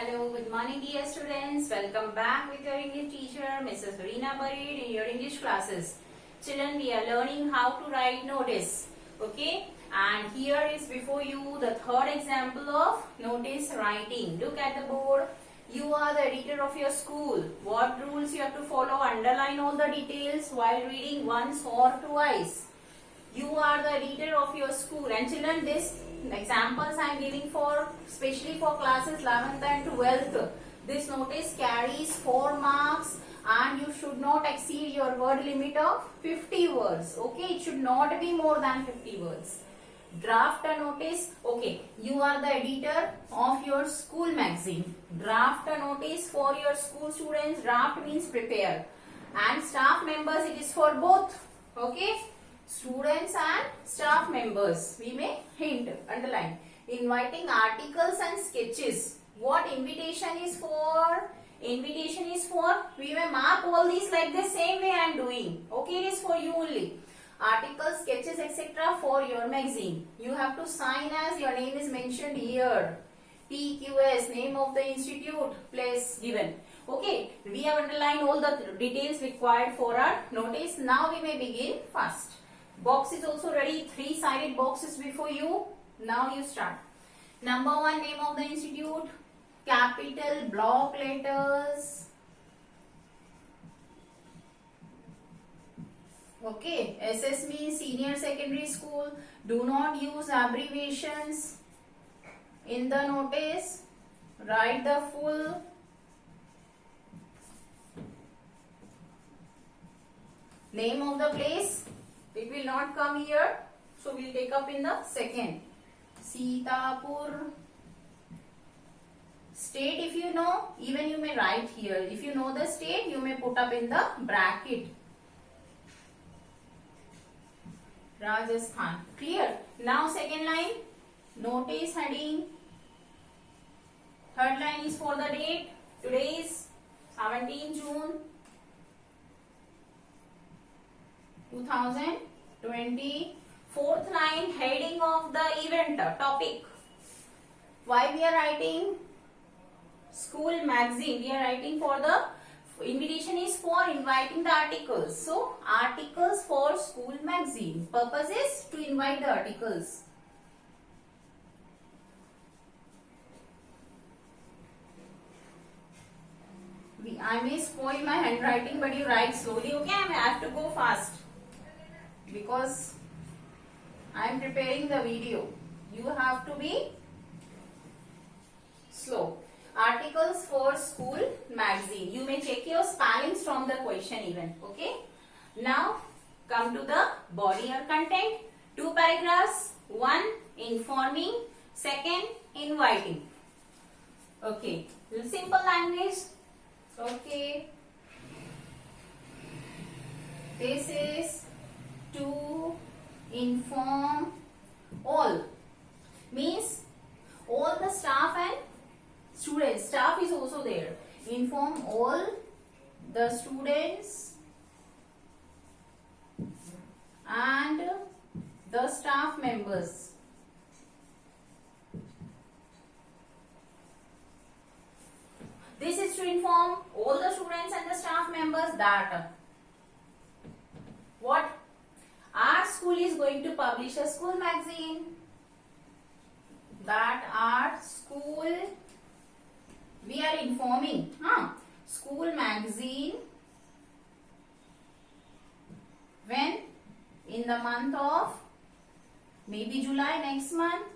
Hello, good morning dear students. Welcome back with your English teacher Mrs. Reena Barid in your English classes. Children, we are learning how to write notice. Okay? And here is before you the third example of notice writing. Look at the board. You are the editor of your school. What rules you have to follow? Underline all the details while reading once or twice. You are the editor of your school, and children, this examples I am giving for especially for classes 11th and 12th. This notice carries 4 marks and you should not exceed your word limit of 50 words. Okay, it should not be more than 50 words. Draft a notice. Okay, you are the editor of your school magazine. Draft a notice for your school students. Draft means prepare, and staff members, it is for both. Okay, students and staff members. We may hint, underline. Inviting articles and sketches. What invitation is for? Invitation is for, we may mark all these like the same way I am doing. Okay, it is for you only. Articles, sketches, etc. for your magazine. You have to sign as your name is mentioned here. PQS, name of the institute, place given. Okay, we have underlined all the details required for our notice. Now we may begin first. Box is also ready. 3-sided boxes before you. Now you start. Number 1, name of the institute. Capital block letters. Okay. SS means senior secondary school. Do not use abbreviations in the notice. Write the full. Name of the place. It will not come here, so we will take up in the second. Sitapur. State, if you know, even you may write here. If you know the state, you may put up in the bracket. Rajasthan. Clear? Now second line. Notice heading. Third line is for the date. Today is 17 June 2020. Fourth line, heading of the event, topic. Why we are writing? School magazine. We are writing for the invitation is for inviting the articles. So, articles for school magazine. Purpose is to invite the articles. I may spoil my handwriting, but you write slowly. Okay, I have to go fast because I am preparing the video. You have to be slow. Articles for school magazine. You may check your spellings from the question even. Okay. Now come to the body or content. 2 paragraphs. 1 informing. 2nd inviting. Okay. Simple language. Okay. This is to inform all. Means all the staff and students. Staff is also there. Inform all the students and the staff members. This is to inform all the students and the staff members that what? Our school is going to publish a school magazine. That our school, we are informing, school magazine when? In the month of maybe July, next month.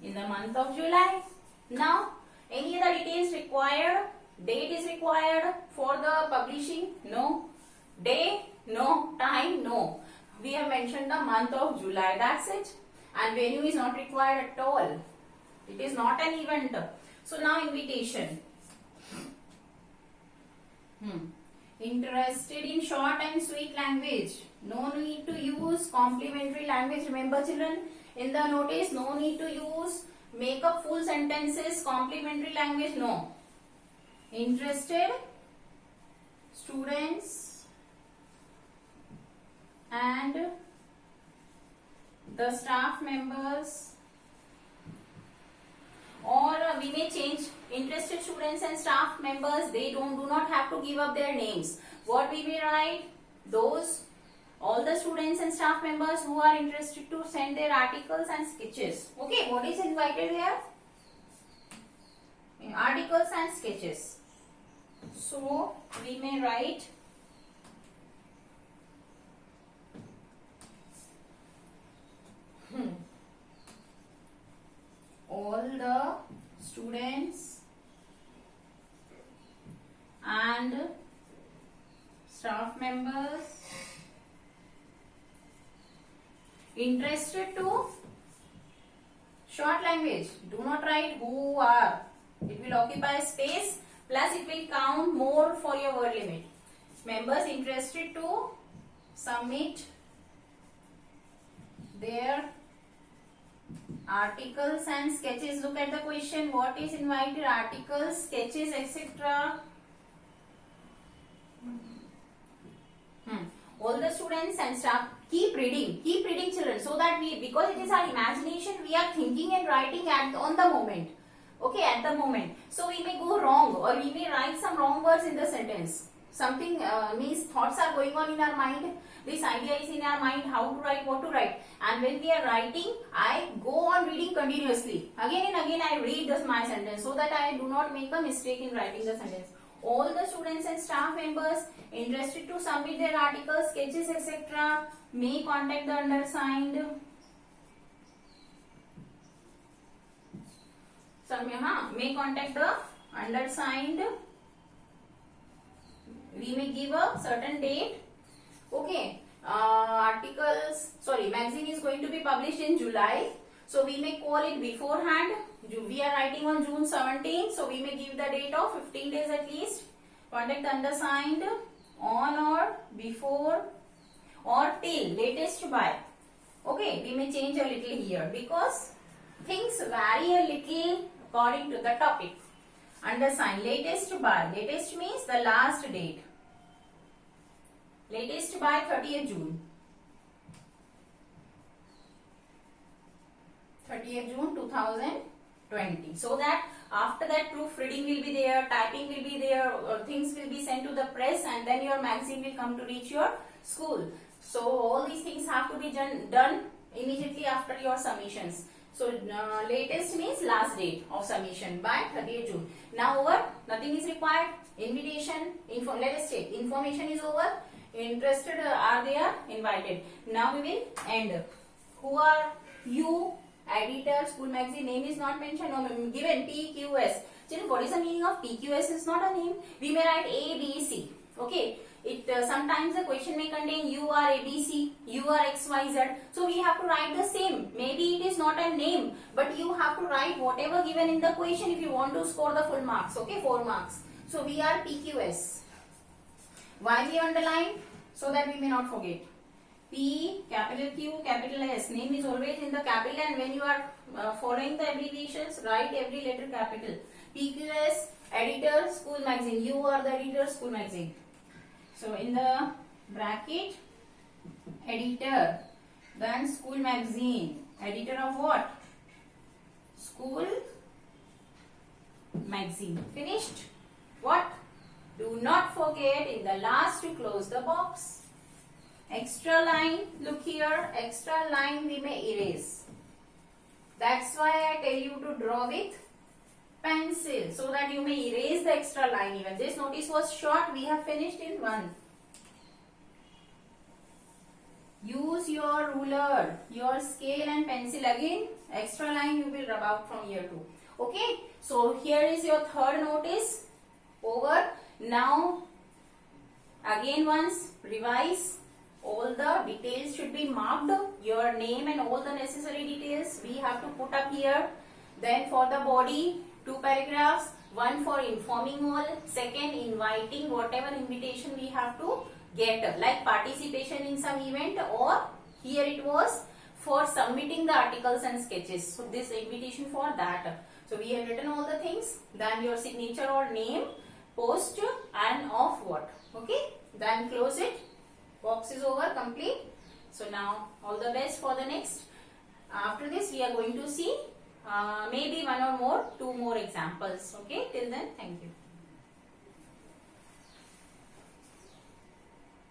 In the month of July. Now, any other details required? Date is required for the publishing? No. Day? No. Time? No. We have mentioned the month of July. That's it. And venue is not required at all. It is not an event. So now invitation. Interested in short and sweet language. No need to use complimentary language. Remember children, in the notice, no need to use make up full sentences, complimentary language, no. Interested students and the staff members we may change interested students and staff members. They do not have to give up their names. What we may write? Those all the students and staff members who are interested to send their articles and sketches. Okay, what is invited here? Articles and sketches. So we may write all the students and staff members interested to short language. Do not write who are. It will occupy space, plus it will count more for your word limit. Members interested to submit their articles and sketches. Look at the question. What is invited? Articles, sketches, etc. All the students and staff. Keep reading children, so that because it is our imagination, we are thinking and writing on the moment. Okay, at the moment. So we may go wrong, or we may write some wrong words in the sentence. Something means thoughts are going on in our mind. This idea is in our mind, how to write, what to write. And when we are writing, I go on reading continuously. Again and again I read my sentence, so that I do not make a mistake in writing the sentence. All the students and staff members interested to submit their articles, sketches, etc. may contact the undersigned. May contact the undersigned. We may give a certain date. Okay. Magazine is going to be published in July. So we may call it beforehand. We are writing on June 17. So we may give the date of 15 days at least. Contact the undersigned on or before or till latest by. Okay, we may change a little here because things vary a little according to the topic. Undersigned, latest by. Latest means the last date. Latest by 30th June. 30th June 2020. So that after that proofreading will be there, typing will be there, or things will be sent to the press, and then your magazine will come to reach your school. So all these things have to be done immediately after your submissions. So latest means last date of submission by 30th June. Now over, nothing is required. Invitation, let us check. Information is over. Interested are there, invited. Now we will end. Who are you? Editor, school magazine, name is not mentioned, no, given PQS. Children, what is the meaning of PQS? Is not a name. We may write A, B, C. Okay. It sometimes the question may contain you are ABC, you are XYZ. So we have to write the same. Maybe it is not a name, but you have to write whatever given in the question if you want to score the full marks. Okay, 4 marks. So we are PQS. Why we underline? So that we may not forget. P, capital Q, capital S. Name is always in the capital, and when you are following the abbreviations, write every letter capital. PQS, editor, school magazine. You are the editor, school magazine. So in the bracket, editor, then school magazine. Editor of what? School magazine. Finished? What? Do not forget in the last to close the box. Extra line, look here, extra line we may erase. That's why I tell you to draw with pencil, so that you may erase the extra line even. This notice was short, we have finished in one. Use your ruler, your scale and pencil again. Extra line you will rub out from here too. Okay, so here is your third notice. Over. Now, again once, revise. All the details should be marked, your name and all the necessary details we have to put up here. Then for the body, 2 paragraphs, one for informing all, second inviting whatever invitation we have to get, like participation in some event, or here it was for submitting the articles and sketches. So this invitation for that. So we have written all the things, then your signature or name, post and of what. Okay, then close it. Box is over, complete. So now all the best for the next. After this we are going to see maybe one or more, two more examples. Okay, till then, thank you.